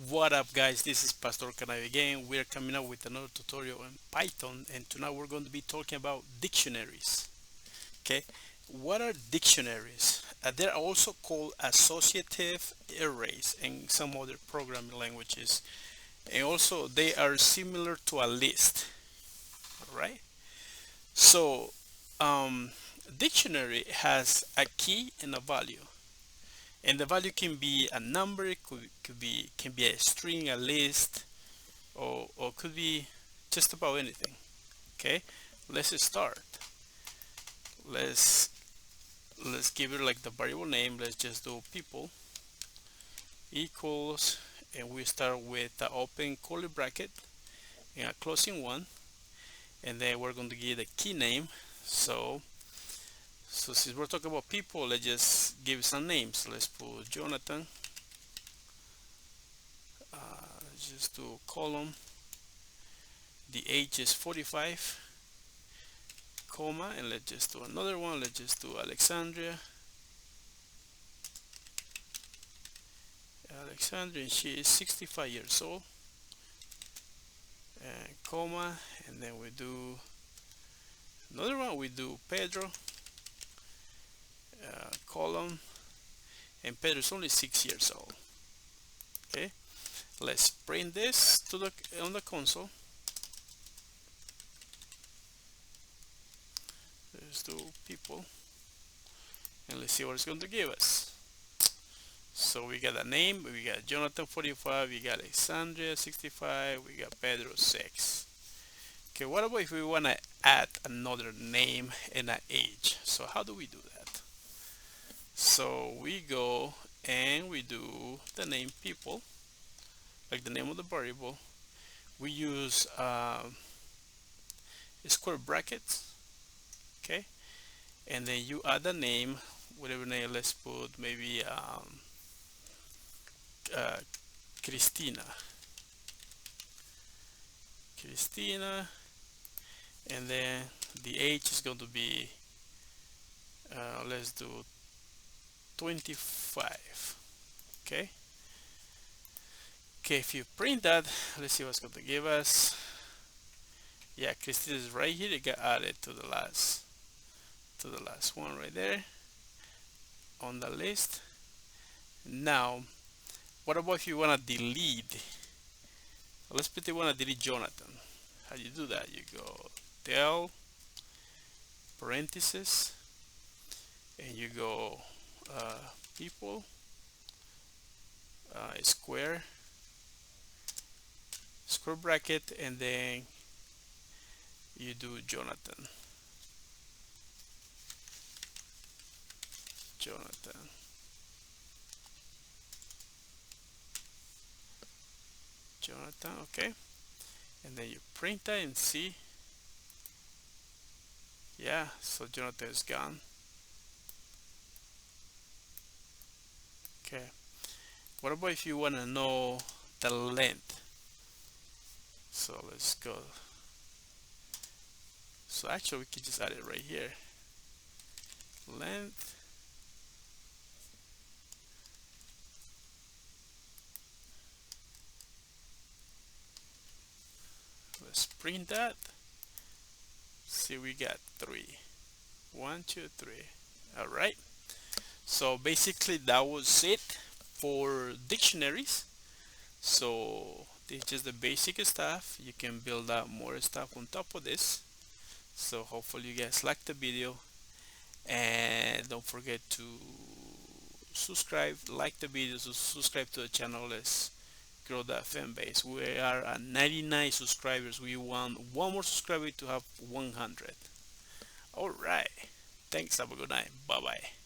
What up, guys? This is Pastor Kanai again. We're coming up with another tutorial on Python, and tonight we're going to be talking about dictionaries. Okay, what are dictionaries? They're also called associative arrays in some other programming languages, and also they are similar to a list. All right. So, um, dictionary has a key and a value, and the value can be a number, it can be a string, a list, or could be just about anything. Okay, let's start. Let's give it like the variable name. Let's just do people equals, and we start with the open curly bracket and a closing one, and then we're going to give the key name. So since we're talking about people, let's just give some names. Let's put Jonathan. Let's just do column. The age is 45, comma, and let's just do another one. Let's just do Alexandria, and she is 65 years old, and comma, and then we do another one. We do Pedro, column, and Pedro is only 6 years old. Okay, let's print this to the on the console. Let's do people, and let's see what it's going to give us. So we got a name, we got Jonathan 45, we got Alexandria 65, we got Pedro 6. Okay, what about if we want to add another name and an age? So how do we do that? So we go and we do the name people, like the name of the variable. We use square brackets, okay? And then you add a name, whatever name. Let's put maybe uh, Christina. Christina, and then the age is going to be let's do 25. Okay. Okay, if you print that, let's see what's going to give us. Yeah, Christina is right here. It got added to the last one right there on the list. Now, what about if you want to delete? Let's put you want to delete Jonathan. How do you do that? You go del parenthesis, and you go people square bracket, and then you do Jonathan. Okay, and then you print that and see. Yeah, so Jonathan is gone. Okay, what about if you want to know the length? So let's go. So actually we can just add it right here. Length. Let's print that. See, we got 3. 1, 2, 3. All right. So basically that was it for dictionaries. So this is just the basic stuff. You can build up more stuff on top of this. So hopefully you guys like the video, and don't forget to subscribe, like the video, subscribe to the channel. Let's grow that fan base. We are at 99 subscribers. We want one more subscriber to have 100. All right, thanks, have a good night, bye bye.